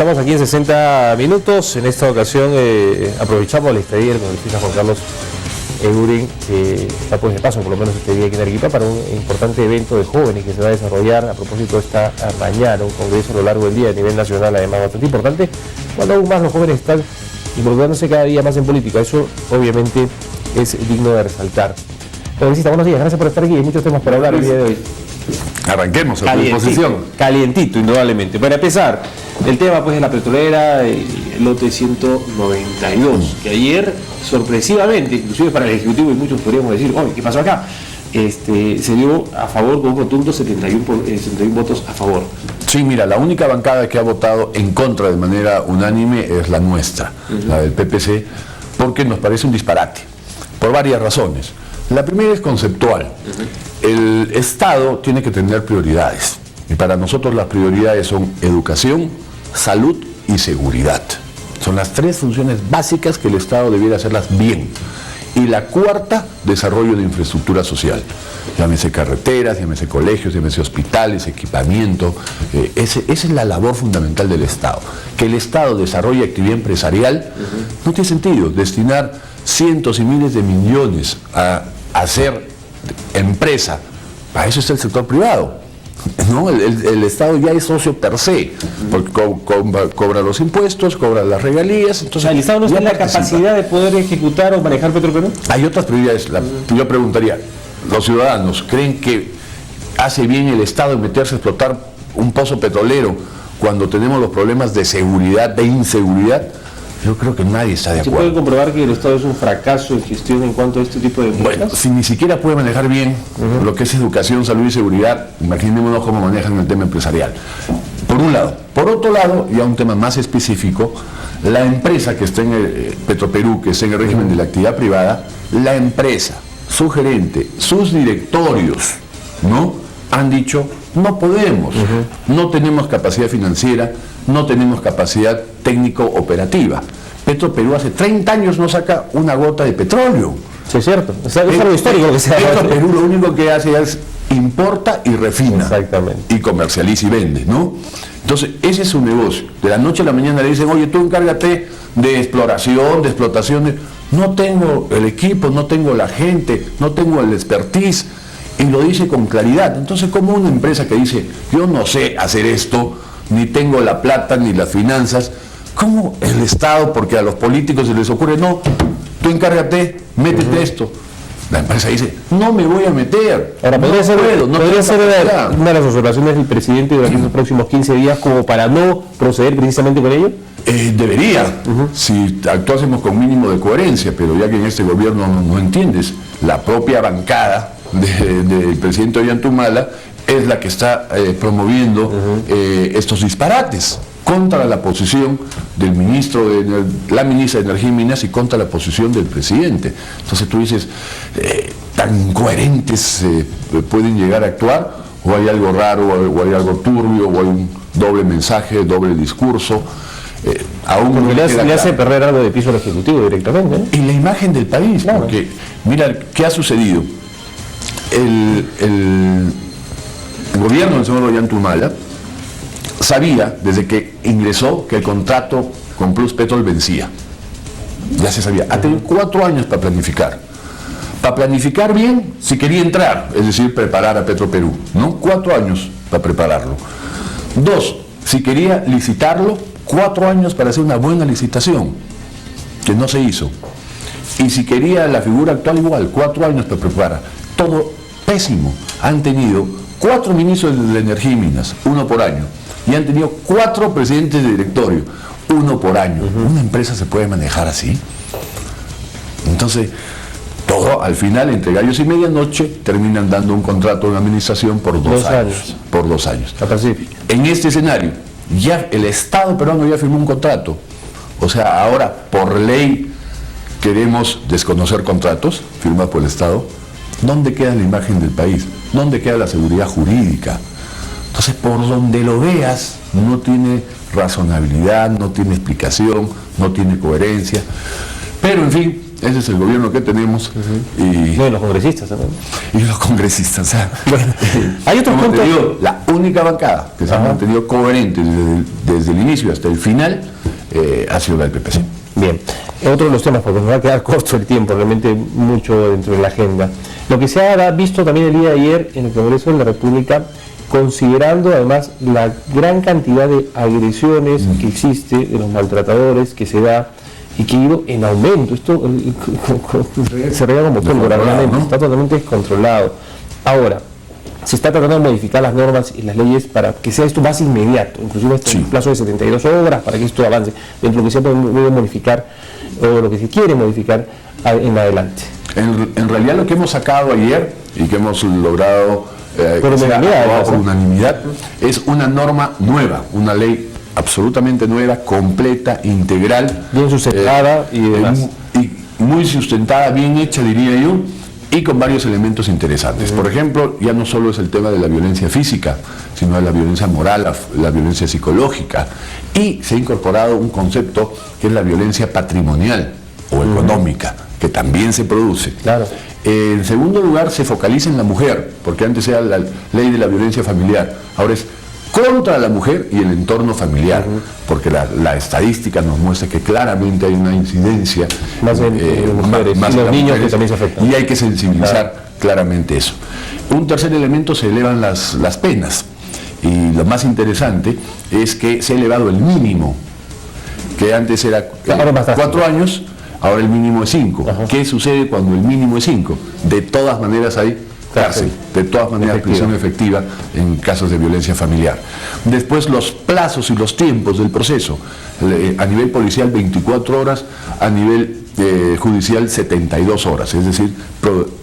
Estamos aquí en 60 minutos. En esta ocasión aprovechamos la estadía del congresista Juan Carlos Eguren, que está pues de paso, por lo menos este día aquí en Arequipa, para un importante evento de jóvenes que se va a desarrollar a propósito de esta mañana, un congreso a lo largo del día a nivel nacional, además bastante importante, cuando aún más los jóvenes están involucrándose cada día más en política. Eso obviamente es digno de resaltar. Congresista, buenos días, gracias por estar aquí, hay muchos temas para hablar el día de hoy. Arranquemos a tu disposición. Calientito, indudablemente. Para empezar, el tema pues de la petrolera, el lote 192, que ayer, sorpresivamente, inclusive para el Ejecutivo y muchos podríamos decir, oye, ¿qué pasó acá? Se dio a favor con un rotundo 71 votos a favor. Sí, mira, la única bancada que ha votado en contra de manera unánime es la nuestra, la del PPC, porque nos parece un disparate, por varias razones. La primera es conceptual. El Estado tiene que tener prioridades, y para nosotros las prioridades son educación, salud y seguridad. Son las tres funciones básicas que el Estado debiera hacerlas bien. Y la cuarta, desarrollo de infraestructura social. Llámese carreteras, llámese colegios, llámese hospitales, equipamiento. Esa es la labor fundamental del Estado. Que el Estado desarrolle actividad empresarial, no tiene sentido destinar cientos y miles de millones a hacer empresa. Para eso está el sector privado, ¿no? El Estado ya es socio per se, porque cobra los impuestos, cobra las regalías. Entonces, ¿el Estado no está en la capacidad de poder ejecutar o manejar Petroperú? Hay otras prioridades. Yo preguntaría, ¿los ciudadanos creen que hace bien el Estado en meterse a explotar un pozo petrolero cuando tenemos los problemas de seguridad, de inseguridad? Yo creo que nadie está de acuerdo. ¿Se puede comprobar que el Estado es un fracaso en gestión en cuanto a este tipo de empresas? Bueno, si ni siquiera puede manejar bien lo que es educación, salud y seguridad, imaginémonos cómo manejan el tema empresarial. Por un lado. Por otro lado, ya un tema más específico, la empresa que está en Petroperú, que está en el régimen de la actividad privada, la empresa, su gerente, sus directorios, ¿no?, han dicho, no podemos, no tenemos capacidad financiera, no tenemos capacidad técnico-operativa. Petroperú hace 30 años no saca una gota de petróleo. Sí, es cierto. Es algo histórico que se hace. Petroperú lo único que hace es importa y refina. Exactamente. Y comercializa y vende, ¿no? Entonces, ese es su negocio. De la noche a la mañana le dicen, oye, tú encárgate de exploración, de explotación. No tengo el equipo, no tengo la gente, no tengo el expertise. Y lo dice con claridad. Entonces, como una empresa que dice, yo no sé hacer esto, ni tengo la plata, ni las finanzas, ¿cómo el Estado, porque a los políticos se les ocurre, no, tú encárgate, métete esto? La empresa dice, no me voy a meter. Ahora, podría ser una de las observaciones del presidente durante los próximos 15 días como para no proceder precisamente con ello. Debería, si actuásemos con mínimo de coherencia, pero ya que en este gobierno no entiendes, la propia bancada del presidente Ollantumala es la que está promoviendo estos disparates contra la posición del ministro, la ministra de Energía y Minas, y contra la posición del presidente. Entonces tú dices, ¿tan coherentes pueden llegar a actuar? ¿O hay algo raro, o hay algo turbio, o hay un doble mensaje, doble discurso? Aún porque le hace perder algo de piso al Ejecutivo directamente, ¿no? Y la imagen del país, claro. Porque mira, ¿qué ha sucedido? El gobierno del señor Ollantumala sabía, desde que ingresó, que el contrato con Pluspetrol vencía. Ya se sabía. Ha tenido 4 años para planificar. Para planificar bien, si quería entrar, es decir, preparar a Petroperú, ¿no? 4 años para prepararlo. 2, si quería licitarlo, 4 años para hacer una buena licitación, que no se hizo. Y si quería la figura actual, igual, 4 años para preparar. Todo pésimo. Han tenido 4 ministros de Energía y Minas, 1 por año. Y han tenido 4 presidentes de directorio, 1 por año. ¿Una empresa se puede manejar así? Entonces, todo al final, entre gallos y medianoche, terminan dando un contrato de administración por 2 años. Por 2 años. En este escenario, ya el Estado peruano ya firmó un contrato. O sea, ahora, por ley, queremos desconocer contratos firmados por el Estado. ¿Dónde queda la imagen del país? ¿Dónde queda la seguridad jurídica? Entonces, por donde lo veas, no tiene razonabilidad, no tiene explicación, no tiene coherencia. Pero en fin, ese es el gobierno que tenemos. Y los congresistas también. Y los congresistas. O sea, hay otro como punto. te digo, la única bancada que se ha mantenido coherente desde el inicio hasta el final ha sido la del PPC. Bien, otro de los temas, porque nos va a quedar corto el tiempo, realmente mucho dentro de la agenda. Lo que se ha visto también el día de ayer en el Congreso de la República, considerando además la gran cantidad de agresiones que existe, de los maltratadores que se da y que ha ido en aumento. Esto se rega como pólvora, realmente, ¿no? Está totalmente descontrolado. Ahora, se está tratando de modificar las normas y las leyes para que sea esto más inmediato, inclusive hasta un plazo de 72 horas para que esto avance dentro de lo que se puede modificar o lo que se quiere modificar en adelante. En realidad lo que hemos sacado ayer y que hemos logrado por unanimidad es una norma nueva, una ley absolutamente nueva, completa, integral, bien sustentada y demás. Y muy sustentada, bien hecha, diría yo, y con varios elementos interesantes. Por ejemplo, ya no solo es el tema de la violencia física, sino de la violencia moral, la violencia psicológica, y se ha incorporado un concepto que es la violencia patrimonial o económica, que también se produce. Claro. En segundo lugar, se focaliza en la mujer, porque antes era la ley de la violencia familiar, ahora es contra la mujer y el entorno familiar, porque la estadística nos muestra que claramente hay una incidencia más en mujeres, más y los niños mujeres, que también se afectan. Y hay que sensibilizar claramente eso. Un tercer elemento, se elevan las penas, y lo más interesante es que se ha elevado el mínimo, que antes era 4 años, ahora el mínimo es 5. ¿Qué sucede cuando el mínimo es 5? De todas maneras hay cárcel, de todas maneras prisión efectiva en casos de violencia familiar. Después los plazos y los tiempos del proceso, a nivel policial 24 horas, a nivel judicial 72 horas, es decir,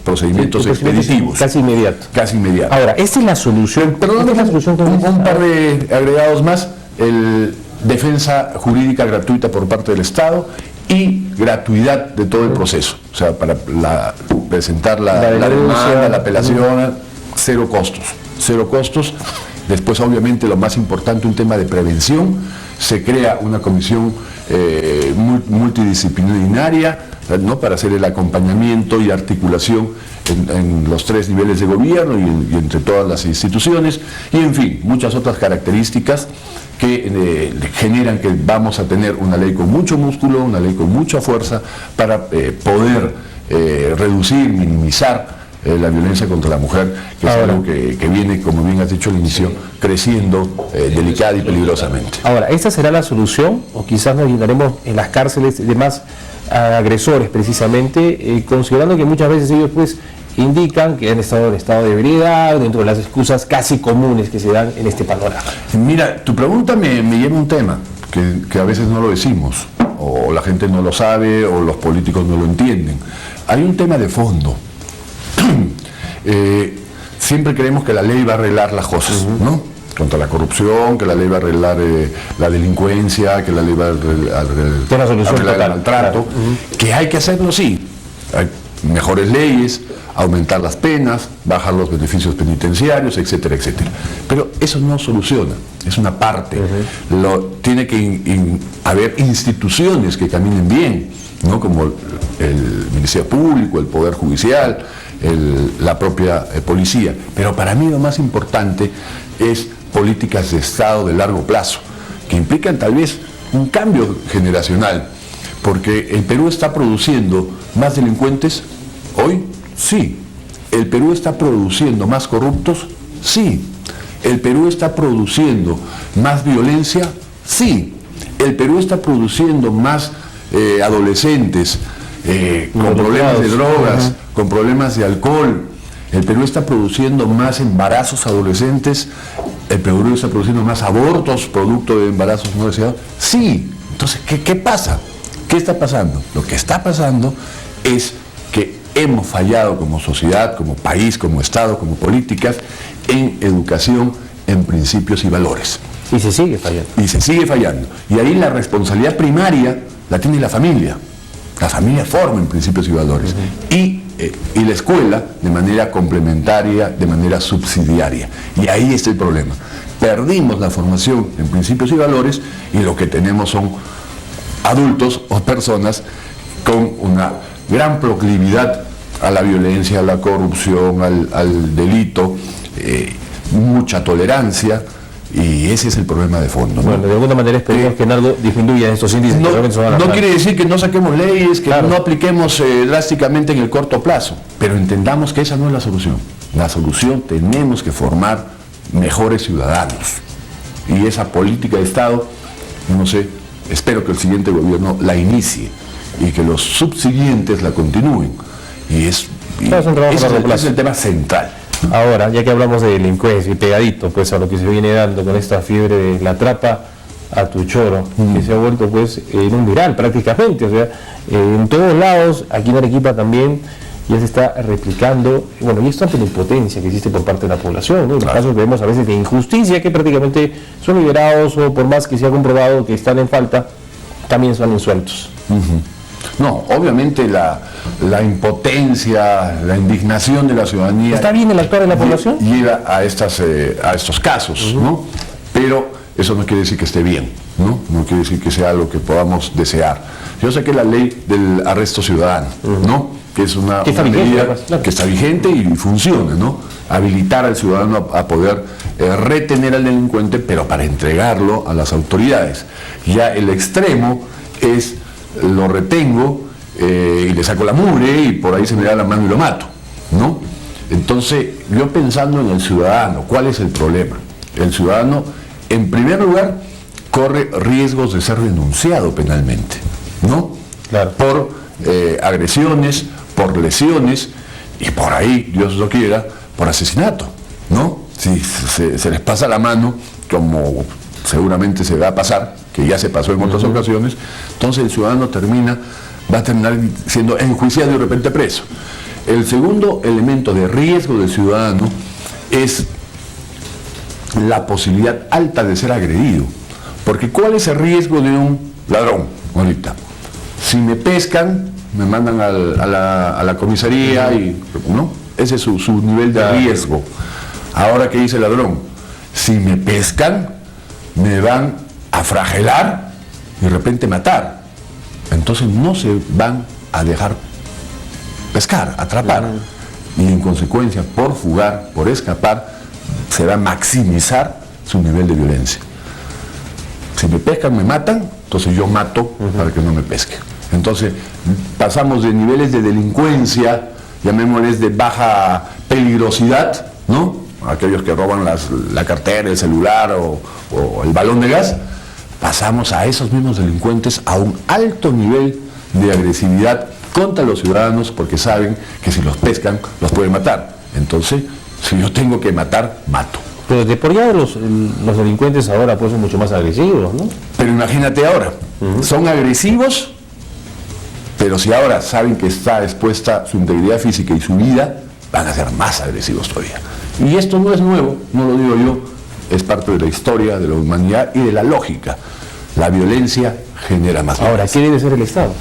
procedimientos expeditivos. Casi inmediato. Casi inmediato. Ahora, esta es la solución. Perdón, un par de agregados más. Defensa jurídica gratuita por parte del Estado y gratuidad de todo el proceso. O sea, para presentar la demanda, la apelación, cero costos. Después, obviamente, lo más importante, un tema de prevención. Se crea una comisión multidisciplinaria, ¿no?, para hacer el acompañamiento y articulación en los 3 niveles de gobierno y entre todas las instituciones, y en fin, muchas otras características que generan que vamos a tener una ley con mucho músculo, una ley con mucha fuerza para poder reducir, minimizar la violencia contra la mujer, que es algo que viene, como bien has dicho al inicio, creciendo delicada y peligrosamente. Ahora, ¿esta será la solución o quizás nos llenaremos en las cárceles de más agresores precisamente, considerando que muchas veces ellos pues indican que han estado en estado de ebriedad, dentro de las excusas casi comunes que se dan en este panorama? Mira, tu pregunta me lleva a un tema que a veces no lo decimos, o la gente no lo sabe, o los políticos no lo entienden. Hay un tema de fondo. Siempre creemos que la ley va a arreglar las cosas, ¿no? Contra la corrupción, que la ley va a arreglar la delincuencia, que la ley va a arreglar el maltrato, que hay que hacerlo, sí. Hay mejores leyes, aumentar las penas, bajar los beneficios penitenciarios, etcétera, etcétera. Pero eso no soluciona, es una parte. Tiene que haber instituciones que caminen bien, ¿no?, como el Ministerio Público, el Poder Judicial, la propia policía. Pero para mí lo más importante es políticas de Estado de largo plazo, que implican tal vez un cambio generacional, porque el Perú está produciendo más delincuentes hoy, sí. El Perú está produciendo más corruptos, sí. El Perú está produciendo más violencia, sí. El Perú está produciendo más adolescentes con problemas de drogas, con problemas de alcohol. El Perú está produciendo más embarazos adolescentes. El Perú está produciendo más abortos producto de embarazos no deseados. Sí. Entonces, ¿qué pasa? ¿Qué está pasando? Lo que está pasando es que hemos fallado como sociedad, como país, como Estado, como políticas, en educación, en principios y valores. Y se sigue fallando. Y se sigue fallando. Y ahí la responsabilidad primaria la tiene la familia. La familia forma en principios y valores. Y la escuela de manera complementaria, de manera subsidiaria. Y ahí está el problema. Perdimos la formación en principios y valores y lo que tenemos son adultos o personas con una gran proclividad a la violencia, a la corrupción, al delito, mucha tolerancia, y ese es el problema de fondo, ¿no? Bueno, de alguna manera esperemos que Nardo disminuya estos índices. No quiere decir que no saquemos leyes, que claro, no apliquemos drásticamente en el corto plazo, pero entendamos que esa no es la solución. La solución, tenemos que formar mejores ciudadanos, y esa política de Estado, no sé, espero que el siguiente gobierno la inicie y que los subsiguientes la continúen, y ese es el tema central. Ahora, ya que hablamos de delincuencia y pegadito pues a lo que se viene dando con esta fiebre de la trapa a tu choro, que se ha vuelto pues en un viral prácticamente, o sea, en todos lados, aquí en Arequipa también ya se está replicando, bueno, y esto ante la impotencia que existe por parte de la población, ¿no? En los casos vemos a veces de injusticia que prácticamente son liberados, o por más que se ha comprobado que están en falta, también son insueltos. No, obviamente la impotencia, la indignación de la ciudadanía... ¿Está bien el actuar de la población? Lleva a estos casos, ¿no? Pero eso no quiere decir que esté bien, ¿no? No quiere decir que sea algo que podamos desear. Yo sé que la ley del arresto ciudadano, ¿no? Que es una medida que está vigente y funciona, ¿no? Habilitar al ciudadano a poder retener al delincuente, pero para entregarlo a las autoridades. Ya el extremo es... lo retengo y le saco la mugre y por ahí se me da la mano y lo mato, ¿no? Entonces, yo pensando en el ciudadano, ¿cuál es el problema? El ciudadano, en primer lugar, corre riesgos de ser denunciado penalmente, ¿no? Claro. Por agresiones, por lesiones y por ahí, Dios lo quiera, por asesinato, ¿no? Si se les pasa la mano, como seguramente se va a pasar, que ya se pasó en otras ocasiones, entonces el ciudadano va a terminar siendo enjuiciado y de repente preso. El segundo elemento de riesgo del ciudadano es la posibilidad alta de ser agredido. Porque ¿cuál es el riesgo de un ladrón ahorita? Si me pescan, me mandan a la comisaría y, ¿no? Ese es su nivel de riesgo. Ahora, ¿qué dice el ladrón? Si me pescan, me van a fragelar y de repente matar. Entonces no se van a dejar pescar, atrapar. Y en consecuencia, por fugar, por escapar, se va a maximizar su nivel de violencia. Si me pescan, me matan, entonces yo mato para que no me pesquen. Entonces pasamos de niveles de delincuencia, llamémosles de baja peligrosidad, ¿no? Aquellos que roban la cartera, el celular o el balón de gas, pasamos a esos mismos delincuentes a un alto nivel de agresividad contra los ciudadanos, porque saben que si los pescan, los pueden matar. Entonces, si yo tengo que matar, mato. Pero de por ya los delincuentes ahora pues son mucho más agresivos, ¿no? Pero imagínate ahora, son agresivos, pero si ahora saben que está expuesta su integridad física y su vida, van a ser más agresivos todavía. Y esto no es nuevo, no lo digo yo, es parte de la historia, de la humanidad y de la lógica. La violencia genera más violencia. Ahora, ¿qué debe ser el Estado?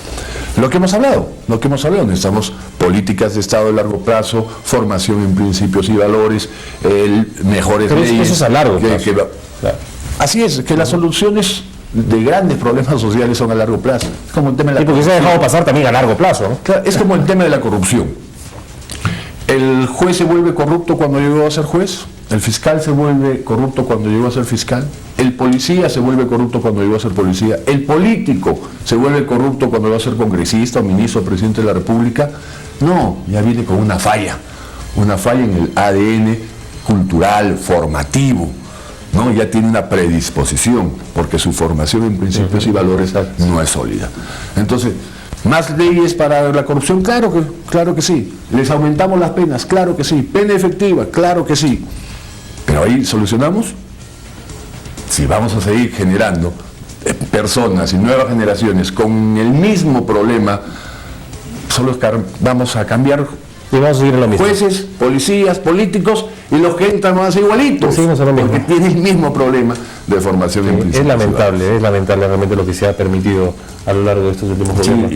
Lo que hemos hablado, necesitamos políticas de Estado de largo plazo, formación en principios y valores, mejores pero leyes. Eso es a largo plazo. Claro. Así es, que las soluciones de grandes problemas sociales son a largo plazo. Es como el tema de la porque se ha dejado pasar también a largo plazo, ¿no? Claro, es como el tema de la corrupción. El juez se vuelve corrupto cuando llegó a ser juez, el fiscal se vuelve corrupto cuando llegó a ser fiscal, el policía se vuelve corrupto cuando llegó a ser policía, el político se vuelve corrupto cuando llegó a ser congresista o ministro o presidente de la República. No, ya viene con una falla en el ADN cultural, formativo, ¿no? Ya tiene una predisposición, porque su formación en principios y valores no es sólida. Entonces, ¿más leyes para la corrupción? Claro que sí. ¿Les aumentamos las penas? Claro que sí. ¿Pena efectiva? Claro que sí. Pero ahí solucionamos. Si vamos a seguir generando personas y nuevas generaciones con el mismo problema, solo vamos a cambiar y vamos a seguir en lo mismo. Jueces, policías, políticos, y los que entran van a ser igualitos, porque tienen el mismo problema de formación en principio. Es lamentable realmente lo que se ha permitido a lo largo de estos últimos gobiernos.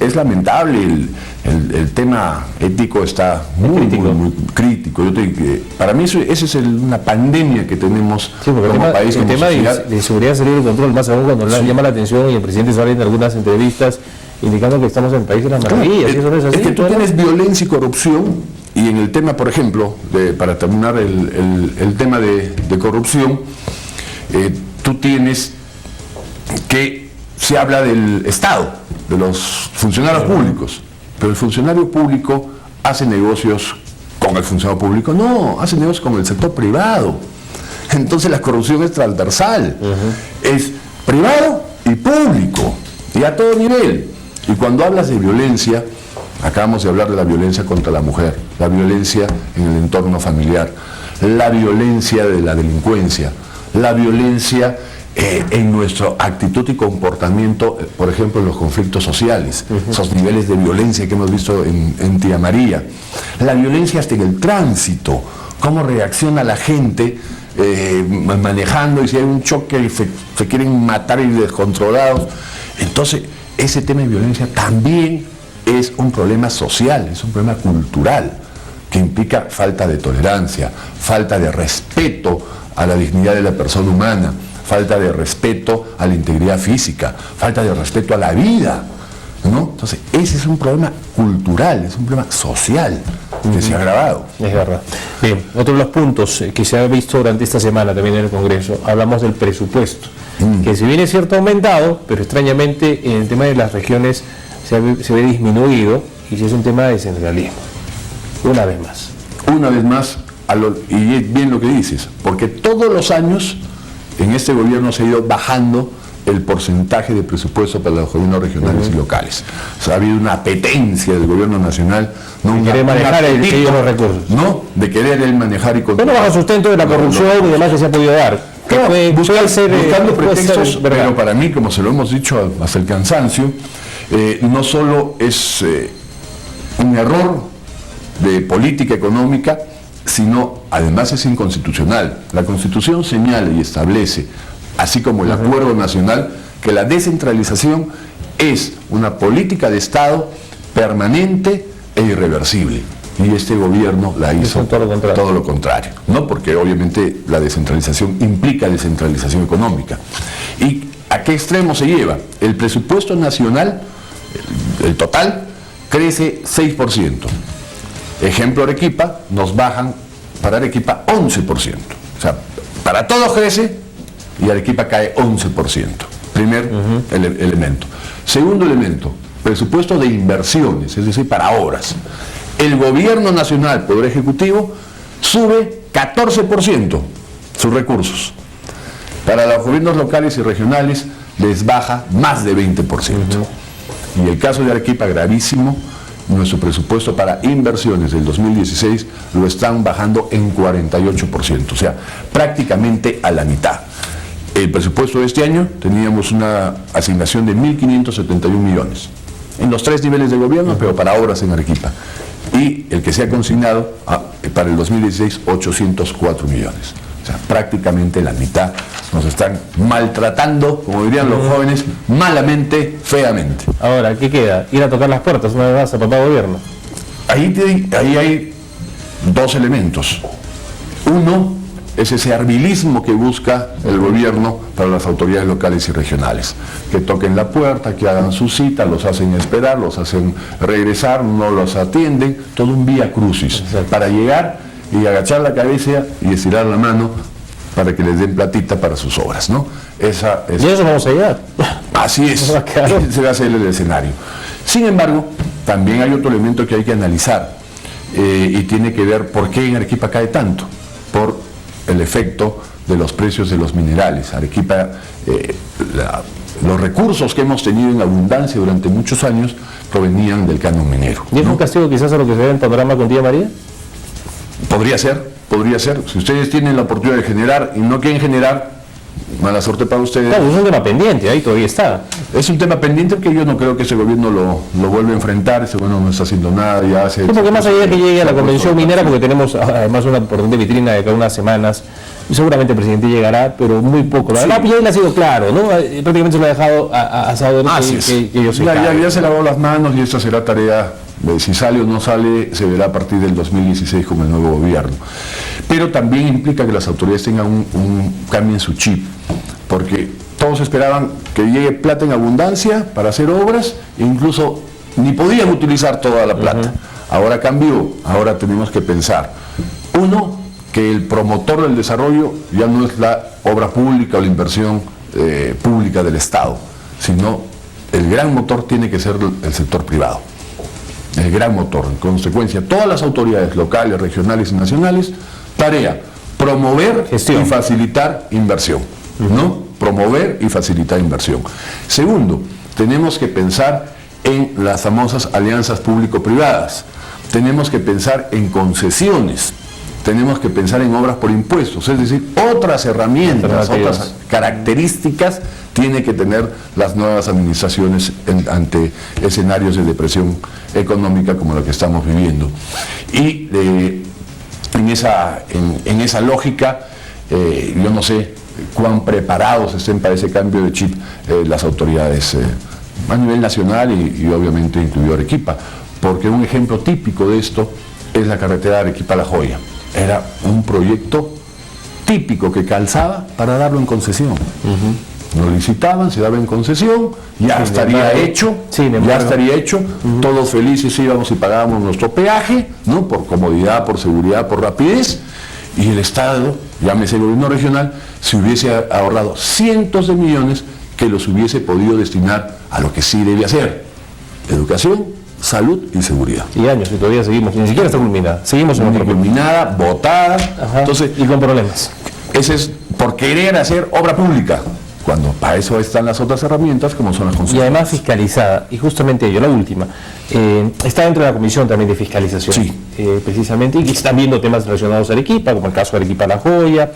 Es lamentable, el tema ético está muy crítico. Para mí esa es una pandemia que tenemos como país. El tema de seguridad, salud y control, más aún cuando llama la atención y el presidente sale en algunas entrevistas indicando que estamos en el país de las maravillas. Claro, ¿Y eso no es así? es que tú tienes violencia y corrupción, y en el tema, por ejemplo, para terminar el tema de corrupción, tú tienes que se habla del Estado, de los funcionarios públicos, pero el funcionario público hace negocios con el funcionario público, no, hace negocios con el sector privado. Entonces la corrupción es transversal, es privado y público, y a todo nivel. Y cuando hablas de violencia, acabamos de hablar de la violencia contra la mujer, la violencia en el entorno familiar, la violencia de la delincuencia, la violencia en nuestra actitud y comportamiento, por ejemplo, en los conflictos sociales, esos niveles de violencia que hemos visto en Tía María, la violencia hasta en el tránsito, cómo reacciona la gente manejando, y si hay un choque se quieren matar y descontrolados. Entonces, ese tema de violencia también es un problema social, es un problema cultural, que implica falta de tolerancia, falta de respeto a la dignidad de la persona humana, falta de respeto a la integridad física, falta de respeto a la vida, ¿no? Entonces, ese es un problema cultural, es un problema social que se ha agravado. Es verdad. Bien, otro de los puntos que se ha visto durante esta semana también en el Congreso, hablamos del presupuesto, que si bien es cierto aumentado, pero extrañamente en el tema de las regiones se ve disminuido, y si es un tema de centralismo. Una vez más. Una vez más, y es bien lo que dices, porque todos los años en este gobierno se ha ido bajando el porcentaje de presupuesto para los gobiernos regionales y locales. O sea, ha habido una apetencia del gobierno nacional, no de querer manejar ellos los recursos, no, de querer el manejar y controlar. Bueno, bajo sustento de la corrupción y demás que se ha podido dar. Buscando pretextos, pero para mí, como se lo hemos dicho hasta el cansancio, no solo es un error de política económica, sino además es inconstitucional. La Constitución señala y establece, así como el Acuerdo Nacional, que la descentralización es una política de Estado permanente e irreversible. Y este gobierno la hizo todo lo contrario, ¿no? Porque obviamente la descentralización implica descentralización económica. ¿Y a qué extremo se lleva? El presupuesto nacional, el total, crece 6%. Ejemplo, Arequipa, nos bajan para Arequipa 11%. O sea, para todos crece y Arequipa cae 11%. Primer elemento. Segundo elemento, presupuesto de inversiones, es decir, para obras. El gobierno nacional, Poder Ejecutivo, sube 14% sus recursos. Para los gobiernos locales y regionales les baja más de 20%. Y el caso de Arequipa, gravísimo, nuestro presupuesto para inversiones del 2016 lo están bajando en 48%, o sea, prácticamente a la mitad. El presupuesto de este año teníamos una asignación de 1.571 millones en los 3 niveles de gobierno, pero para obras en Arequipa. Y el que se ha consignado para el 2016, 804 millones. O sea, prácticamente la mitad. Nos están maltratando, como dirían los jóvenes, malamente, feamente. Ahora, ¿qué queda? Ir a tocar las puertas una vez más a papá gobierno. Ahí hay dos elementos. Uno es ese arbilismo que busca el gobierno para las autoridades locales y regionales. Que toquen la puerta, que hagan su cita, los hacen esperar, los hacen regresar, no los atienden, todo un vía crucis. Para llegar y agachar la cabeza y estirar la mano para que les den platita para sus obras, ¿no? Y eso vamos a llegar. Así es, ese va a ser el escenario. Sin embargo, también hay otro elemento que hay que analizar y tiene que ver por qué en Arequipa cae tanto, por el efecto de los precios de los minerales. Arequipa, los recursos que hemos tenido en abundancia durante muchos años provenían del canon minero, ¿no? ¿Y es un castigo quizás a lo que se ve en el panorama con Tía María? Podría ser. Si ustedes tienen la oportunidad de generar y no quieren generar, mala suerte para ustedes. Claro, es un tema pendiente, ahí todavía está. Es un tema pendiente que yo no creo que ese gobierno lo vuelva a enfrentar. Ese gobierno no está haciendo nada, ya hace... Sí, porque más allá de que llegue a la convención minera, porque tenemos además una importante vitrina de cada unas semanas, y seguramente el presidente llegará, pero muy poco. La verdad, ya él ha sido claro, ¿no? Prácticamente se lo ha dejado a saber que ellos ya se lavó las manos y esta será tarea. Si sale o no sale, se verá a partir del 2016 como el nuevo gobierno. Pero también implica que las autoridades tengan un cambio en su chip, porque todos esperaban que llegue plata en abundancia para hacer obras, e incluso ni podían utilizar toda la plata. Ahora cambió, ahora tenemos que pensar. Uno, que el promotor del desarrollo ya no es la obra pública o la inversión pública del Estado, sino el gran motor tiene que ser el sector privado. El gran motor. En consecuencia, todas las autoridades locales, regionales y nacionales, tarea, promover y facilitar inversión. ¿No? Promover y facilitar inversión. Segundo, tenemos que pensar en las famosas alianzas público-privadas. Tenemos que pensar en concesiones. Tenemos que pensar en obras por impuestos, es decir, otras herramientas, otras características tiene que tener las nuevas administraciones ante escenarios de depresión económica como lo que estamos viviendo. Y en esa lógica, yo no sé cuán preparados estén para ese cambio de chip las autoridades a nivel nacional y obviamente incluido Arequipa, porque un ejemplo típico de esto es la carretera de Arequipa a La Joya. Era un proyecto típico que calzaba para darlo en concesión. Lo licitaban, se daba en concesión, ya estaría hecho, todos felices íbamos y pagábamos nuestro peaje, ¿no? Por comodidad, por seguridad, por rapidez, y el Estado, llámese el gobierno regional, se hubiese ahorrado cientos de millones que los hubiese podido destinar a lo que sí debe hacer: educación, salud y seguridad. Y años, y todavía seguimos, ni siquiera está culminada. Seguimos en otro culminada, votada. Entonces, y con problemas. Ese es por querer hacer obra pública, cuando para eso están las otras herramientas como son las concesiones. Y además fiscalizada, y justamente ello, la última, está dentro de la comisión también de fiscalización, sí. Precisamente, y están viendo temas relacionados a Arequipa, como el caso de Arequipa La Joya,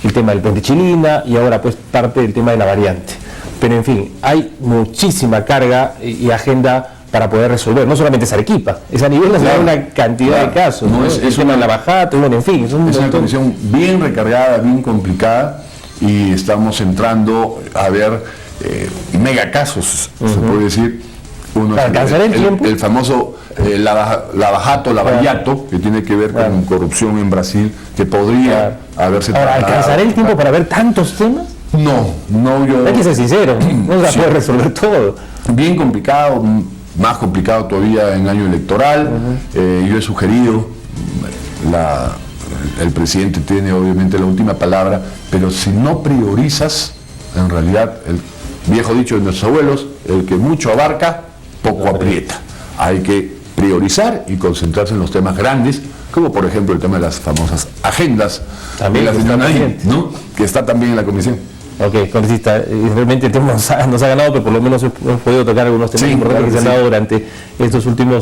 el tema del puente Chilina, y ahora pues parte del tema de la variante. Pero en fin, hay muchísima carga y agenda para poder resolver. No solamente es Arequipa, es a nivel nacional una cantidad de casos. No, es el tema de la bajada, bueno, en fin. Es una comisión bien recargada, bien complicada, y estamos entrando a ver megacasos, se puede decir. Uno para alcanzar el tiempo. El famoso lavajato, que tiene que ver con corrupción en Brasil, que podría haberse tratado. ¿Alcanzar el tiempo para ver tantos temas? No, yo... Hay que ser sincero, no se puede resolver todo. Bien complicado, más complicado todavía en año electoral. Yo he sugerido, el presidente tiene obviamente la última palabra, pero si no priorizas, en realidad, el viejo dicho de nuestros abuelos, el que mucho abarca, poco aprieta. Hay que priorizar y concentrarse en los temas grandes, como por ejemplo el tema de las famosas agendas de la señora Nadine, ¿no? Que está también en la comisión. Ok, congresista, realmente el tema nos ha ganado, pero por lo menos hemos podido tocar algunos temas importantes que se han dado durante estos últimos